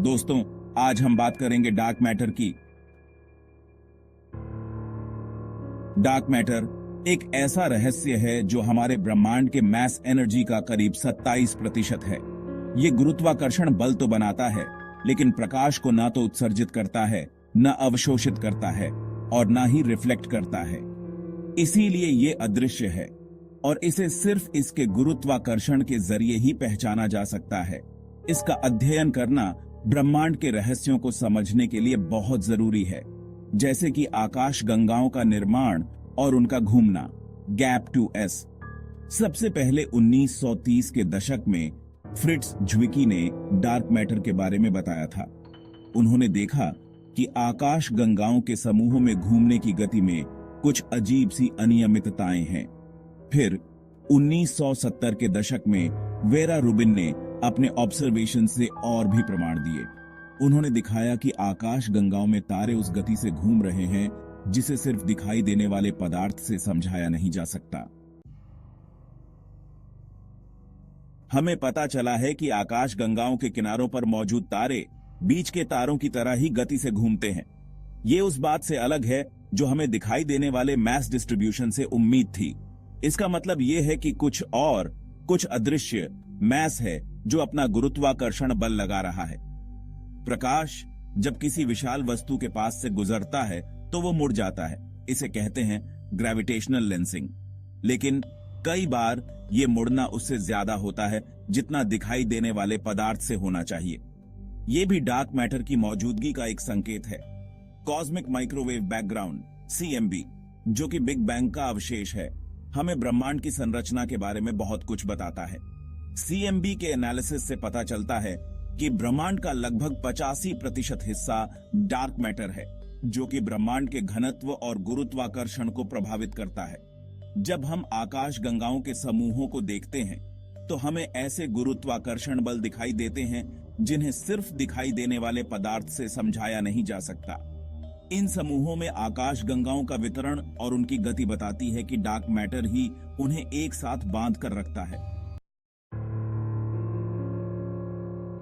दोस्तों, आज हम बात करेंगे डार्क मैटर की। डार्क मैटर एक ऐसा रहस्य है जो हमारे ब्रह्मांड के मैस एनर्जी का करीब 27% है। ये गुरुत्वाकर्षण बल तो बनाता है, लेकिन प्रकाश को ना तो उत्सर्जित करता है, न अवशोषित करता है और ना ही रिफ्लेक्ट करता है। इसीलिए ये अदृश्य है और इसे सिर्फ इसके गुरुत्वाकर्षण के जरिए ही पहचाना जा सकता है। इसका अध्ययन करना ब्रह्मांड के रहस्यों को समझने के लिए बहुत जरूरी है, जैसे कि आकाश गंगाओं का निर्माण और उनका घूमना। गैप 2s सबसे पहले 1930 के दशक में फ्रिट्ज ज्विकी ने डार्क मैटर के बारे में बताया था। उन्होंने देखा कि आकाश गंगाओं के समूहों में घूमने की गति में कुछ अजीब सी अनियमितताएं हैं। फिर 1970 के दशक में वेरा रूबिन ने अपने ऑब्जर्वेशन से और भी प्रमाण दिए। उन्होंने दिखाया कि आकाश गंगाओं में तारे उस गति से घूम रहे हैं जिसे सिर्फ दिखाई देने वाले पदार्थ से समझाया नहीं जा सकता। हमें पता चला है कि आकाश गंगाओं के किनारों पर मौजूद तारे बीच के तारों की तरह ही गति से घूमते हैं। ये उस बात से अलग है जो हमें दिखाई देने वाले मैस डिस्ट्रीब्यूशन से उम्मीद थी। इसका मतलब यह है कि कुछ अदृश्य मैस है जो अपना गुरुत्वाकर्षण बल लगा रहा है। प्रकाश जब किसी विशाल वस्तु के पास से गुजरता है तो वो मुड़ जाता है, इसे कहते हैं ग्रेविटेशनल लेंसिंग। लेकिन कई बार ये मुड़ना उससे ज्यादा होता है जितना दिखाई देने वाले पदार्थ से होना चाहिए। ये भी डार्क मैटर की मौजूदगी का एक संकेत है। कॉस्मिक माइक्रोवेव बैकग्राउंड CMB, जो कि बिग बैंग का अवशेष है, हमें ब्रह्मांड की संरचना के बारे में बहुत कुछ बताता है। CMB के एनालिसिस से पता चलता है कि ब्रह्मांड का लगभग 85% हिस्सा डार्क मैटर है, जो कि ब्रह्मांड के घनत्व और गुरुत्वाकर्षण को प्रभावित करता है। जब हम आकाश गंगाओं के समूहों को देखते हैं तो हमें ऐसे गुरुत्वाकर्षण बल दिखाई देते हैं जिन्हें सिर्फ दिखाई देने वाले पदार्थ से समझाया नहीं जा सकता। इन समूहों में आकाश गंगाओं का वितरण और उनकी गति बताती है कि डार्क मैटर ही उन्हें एक साथ बांध कर रखता है।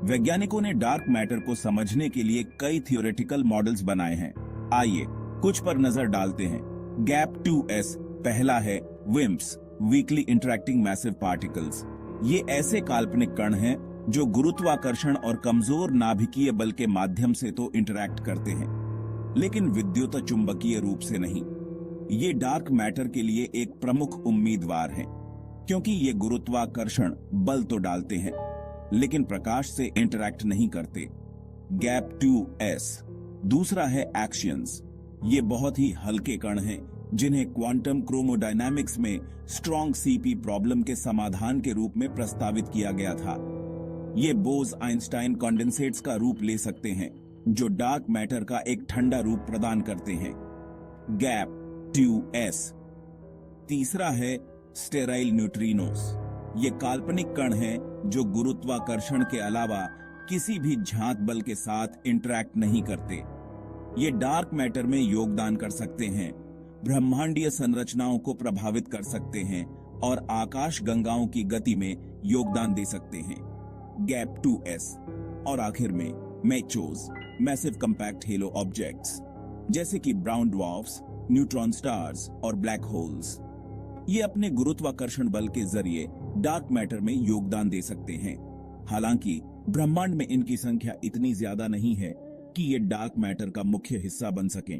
वैज्ञानिकों ने डार्क मैटर को समझने के लिए कई थियोरेटिकल मॉडल्स बनाए हैं। आइए कुछ पर नजर डालते हैं। गैप 2s पहला है विम्प्स, वीकली इंटरैक्टिंग मैसिव पार्टिकल्स। ये ऐसे काल्पनिक कण हैं जो गुरुत्वाकर्षण और कमजोर नाभिकीय बल के माध्यम से तो इंटरैक्ट करते हैं, लेकिन विद्युत चुंबकीय रूप से नहीं। ये डार्क मैटर के लिए एक प्रमुख उम्मीदवार हैं, क्योंकि ये गुरुत्वाकर्षण बल तो डालते हैं लेकिन प्रकाश से इंटरैक्ट नहीं करते। गैप 2s दूसरा है एक्शियंस। ये बहुत ही हल्के कण हैं जिन्हें क्वांटम क्रोमोडायनामिक्स में स्ट्रॉन्ग CP प्रॉब्लम के समाधान के रूप में प्रस्तावित किया गया था। ये बोज आइंस्टाइन कॉन्डेंसेट्स का रूप ले सकते हैं जो डार्क मैटर का एक ठंडा रूप प्रदान करते हैं। गैप 2s तीसरा है स्टेराइल न्यूट्रिनोस। ये काल्पनिक कण हैं जो गुरुत्वाकर्षण के अलावा किसी भी झांत बल के साथ इंटरैक्ट नहीं करते। ये डार्क मैटर में योगदान कर सकते हैं, ब्रह्मांडीय संरचनाओं को प्रभावित कर सकते हैं और आकाश गंगाओं की गति में योगदान दे सकते हैं। गैप 2s और आखिर में मेचोस, मैसिव कंपैक्ट हेलो ऑब्जेक्ट्स, जैसे कि ब्राउन ड्वार्फ्स, न्यूट्रॉन स्टार्स और ब्लैक होल्स। ये अपने गुरुत्वाकर्षण बल के जरिए डार्क मैटर में योगदान दे सकते हैं। हालांकि ब्रह्मांड में इनकी संख्या इतनी ज्यादा नहीं है कि ये डार्क मैटर का मुख्य हिस्सा बन सकें।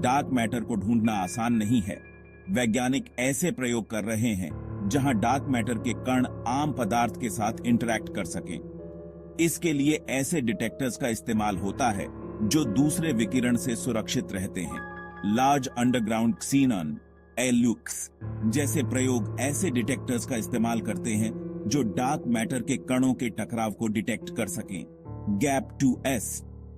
डार्क मैटर को ढूंढना आसान नहीं है। वैज्ञानिक ऐसे प्रयोग कर रहे हैं जहां डार्क मैटर के कण आम पदार्थ के साथ इंटरैक्ट कर सकें। इसके लिए ऐसे डिटेक्टर्स का इस्तेमाल होता है जो दूसरे विकिरण से सुरक्षित रहते हैं। लार्ज अंडरग्राउंड क्सीनन LUX जैसे प्रयोग ऐसे डिटेक्टर्स का इस्तेमाल करते हैं जो डार्क मैटर के कणों के टकराव को डिटेक्ट कर सकें। गैप 2s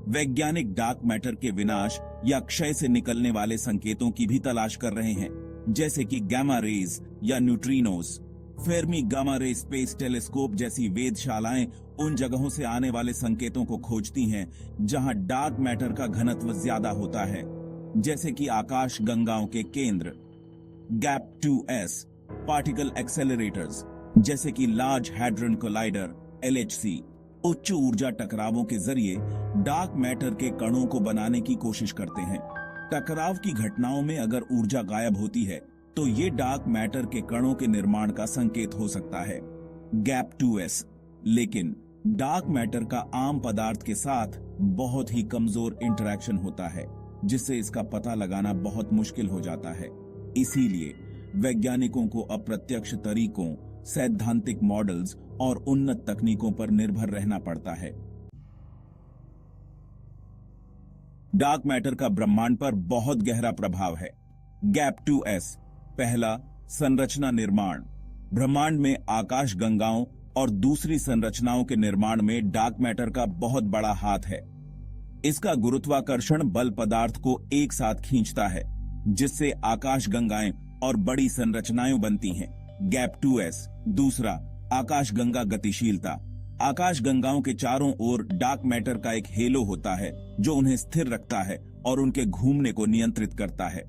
वैज्ञानिक डार्क मैटर के विनाश या क्षय से निकलने वाले संकेतों की भी तलाश कर रहे हैं, जैसे कि गामा रेज या neutrinos. Fermi gamma ray space telescope जैसी वेधशालाएं उन जगहों से आने वाले संकेतों को खोजती हैं जहां डार्क मैटर का घनत्व ज्यादा होता है, जैसे कि आकाश गंगाओं के केंद्र। गैप 2s पार्टिकल एक्सेलरेटर्स जैसे कि लार्ज हैड्रन कोलाइडर LHC उच्च ऊर्जा टकरावों के जरिए डार्क मैटर के कणों को बनाने की कोशिश करते हैं। टकराव की घटनाओं में अगर ऊर्जा गायब होती है तो ये डार्क मैटर के कणों के निर्माण का संकेत हो सकता है। गैप 2s लेकिन डार्क मैटर का आम पदार्थ के साथ बहुत ही कमजोर इंटरेक्शन होता है, जिससे इसका पता लगाना बहुत मुश्किल हो जाता है। इसीलिए वैज्ञानिकों को अप्रत्यक्ष तरीकों, सैद्धांतिक मॉडल्स और उन्नत तकनीकों पर निर्भर रहना पड़ता है। डार्क मैटर का ब्रह्मांड पर बहुत गहरा प्रभाव है। गैप 2s पहला, संरचना निर्माण। ब्रह्मांड में आकाश गंगाओं और दूसरी संरचनाओं के निर्माण में डार्क मैटर का बहुत बड़ा हाथ है। इसका गुरुत्वाकर्षण बल पदार्थ को एक साथ खींचता है, जिससे आकाश गंगाएं और बड़ी संरचनाएं बनती हैं। गैप 2s दूसरा, आकाश गंगा गतिशीलता। आकाश गंगाओं के चारों ओर डार्क मैटर का एक हेलो होता है जो उन्हें स्थिर रखता है और उनके घूमने को नियंत्रित करता है।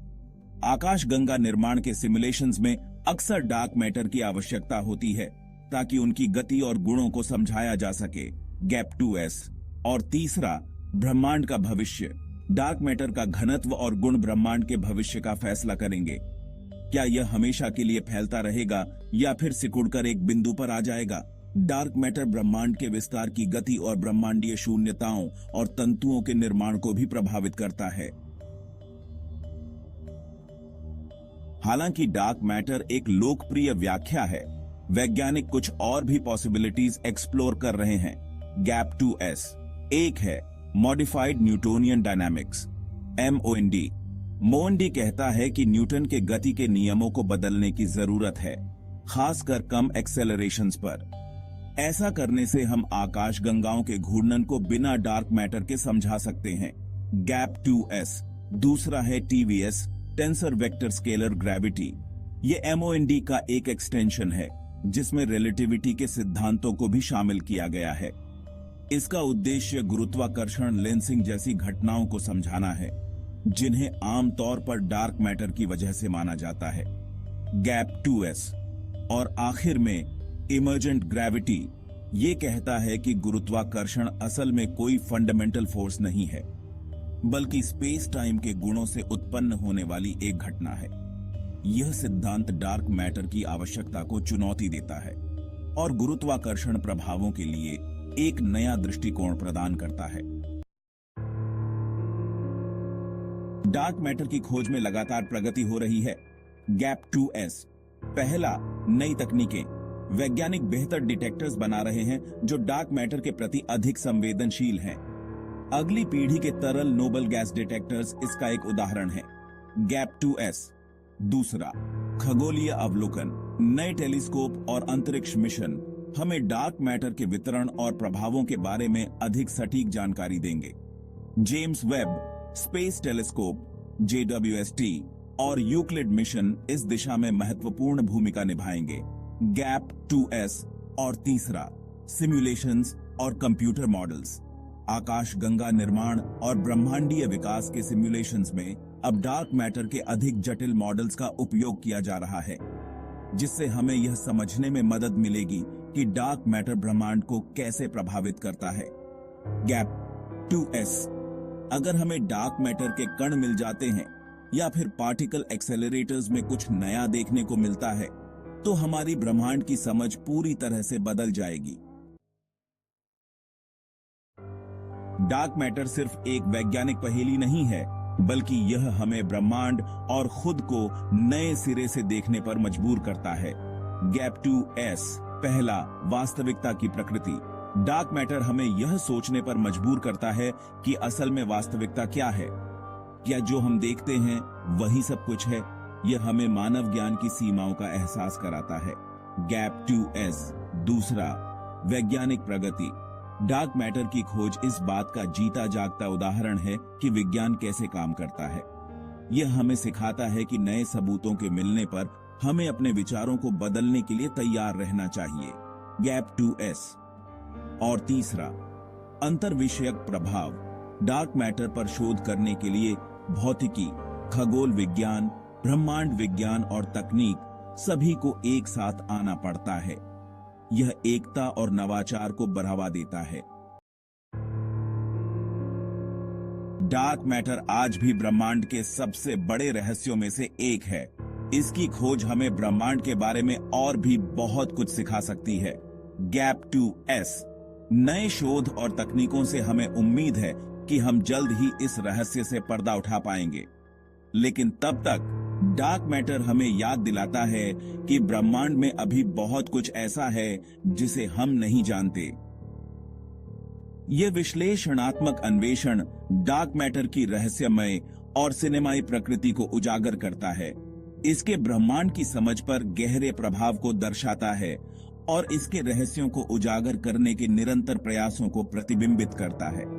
आकाश गंगा निर्माण के सिमुलेशंस में अक्सर डार्क मैटर की आवश्यकता होती है ताकि उनकी गति और गुणों को समझाया जा सके। गैप 2s और तीसरा, ब्रह्मांड का भविष्य। डार्क मैटर का घनत्व और गुण ब्रह्मांड के भविष्य का फैसला करेंगे। क्या यह हमेशा के लिए फैलता रहेगा या फिर सिकुड़कर एक बिंदु पर आ जाएगा? डार्क मैटर ब्रह्मांड के विस्तार की गति और ब्रह्मांडीय शून्यताओं और तंतुओं के निर्माण को भी प्रभावित करता है। हालांकि डार्क मैटर एक लोकप्रिय व्याख्या है, वैज्ञानिक कुछ और भी पॉसिबिलिटीज एक्सप्लोर कर रहे हैं। गैप 2s एक है modified Newtonian dynamics, MOND। Maundy कहता है कि न्यूटन के गति के नियमों को बदलने की जरूरत है, खासकर कम एक्सेलरेशंस पर। ऐसा करने से हम आकाश गंगाओं के घूर्णन को बिना डार्क मैटर के समझा सकते हैं। गैप 2s दूसरा है TVS, tensor vector scalar gravity. ये MOND का एक एक्सटेंशन है जिसमें रिलेटिविटी के सिद्धांतों को भी शामिल किया गया है। इसका उद्देश्य गुरुत्वाकर्षण लेंसिंग जैसी घटनाओं को समझाना है, जिन्हें आमतौर पर डार्क मैटर की वजह से माना जाता है। गैप 2s और आखिर में इमर्जेंट ग्रेविटी ये कहता है कि गुरुत्वाकर्षण असल में कोई फंडामेंटल फोर्स नहीं है, बल्कि स्पेस टाइम के गुणों से उत्पन्न होने वाली एक घटना है। यह सिद्धांत डार्क मैटर की आवश्यकता को चुनौती देता है और गुरुत्वाकर्षण प्रभावों के लिए एक नया दृष्टिकोण प्रदान करता है। डार्क मैटर की खोज में लगातार प्रगति हो रही है। गैप 2s पहला, नई तकनीकें। वैज्ञानिक बेहतर डिटेक्टर्स बना रहे हैं जो डार्क मैटर के प्रति अधिक संवेदनशील हैं। अगली पीढ़ी के तरल नोबल गैस डिटेक्टर्स इसका एक उदाहरण है। गैप 2s दूसरा, खगोलीय अवलोकन। नए टेलीस्कोप और अंतरिक्ष मिशन हमें डार्क मैटर के वितरण और प्रभावों के बारे में अधिक सटीक जानकारी देंगे। James Webb space telescope JWST और यूक्लिड मिशन इस दिशा में महत्वपूर्ण भूमिका निभाएंगे। गैप 2s और तीसरा, सिमुलेशंस और कंप्यूटर मॉडल्स। आकाश गंगा निर्माण और ब्रह्मांडीय विकास के सिमुलेशंस में अब डार्क मैटर के अधिक जटिल मॉडल्स का उपयोग किया जा रहा है, जिससे हमें यह समझने में मदद मिलेगी कि डार्क मैटर ब्रह्मांड को कैसे प्रभावित करता है। गैप 2s अगर हमें डार्क मैटर के कण मिल जाते हैं या फिर पार्टिकल एक्सेलरेटर्स में कुछ नया देखने को मिलता है, तो हमारी ब्रह्मांड की समझ पूरी तरह से बदल जाएगी। डार्क मैटर सिर्फ एक वैज्ञानिक पहेली नहीं है, बल्कि यह हमें ब्रह्मांड और खुद को नए सिरे से देखने पर मजबूर करता है। गैप 2s पहला, वास्तविकता की प्रकृति। डार्क मैटर हमें यह सोचने पर मजबूर करता है कि असल में वास्तविकता क्या है। क्या जो हम देखते हैं वही सब कुछ है? यह हमें मानव ज्ञान की सीमाओं का एहसास कराता है। गैप 2s दूसरा, वैज्ञानिक प्रगति। डार्क मैटर की खोज इस बात का जीता जागता उदाहरण है कि विज्ञान कैसे काम करता है। यह हमें सिखाता है कि नए सबूतों के मिलने पर हमें अपने विचारों को बदलने के लिए तैयार रहना चाहिए। गैप 2s और तीसरा, अंतर्विषयक प्रभाव। डार्क मैटर पर शोध करने के लिए भौतिकी, खगोल विज्ञान, ब्रह्मांड विज्ञान और तकनीक सभी को एक साथ आना पड़ता है। यह एकता और नवाचार को बढ़ावा देता है। डार्क मैटर आज भी ब्रह्मांड के सबसे बड़े रहस्यों में से एक है। इसकी खोज हमें ब्रह्मांड के बारे में और भी बहुत कुछ सिखा सकती है। Gap 2S। नए शोध और तकनीकों से हमें उम्मीद है कि हम जल्द ही इस रहस्य से पर्दा उठा पाएंगे, लेकिन तब तक डार्क मैटर हमें याद दिलाता है कि ब्रह्मांड में अभी बहुत कुछ ऐसा है जिसे हम नहीं जानते। यह विश्लेषणात्मक अन्वेषण डार्क मैटर की रहस्यमय और सिनेमाई प्रकृति को उजागर करता है। इसके ब्रह्मांड की समझ पर गहरे प्रभाव को दर्शाता है और इसके रहस्यों को उजागर करने के निरंतर प्रयासों को प्रतिबिंबित करता है।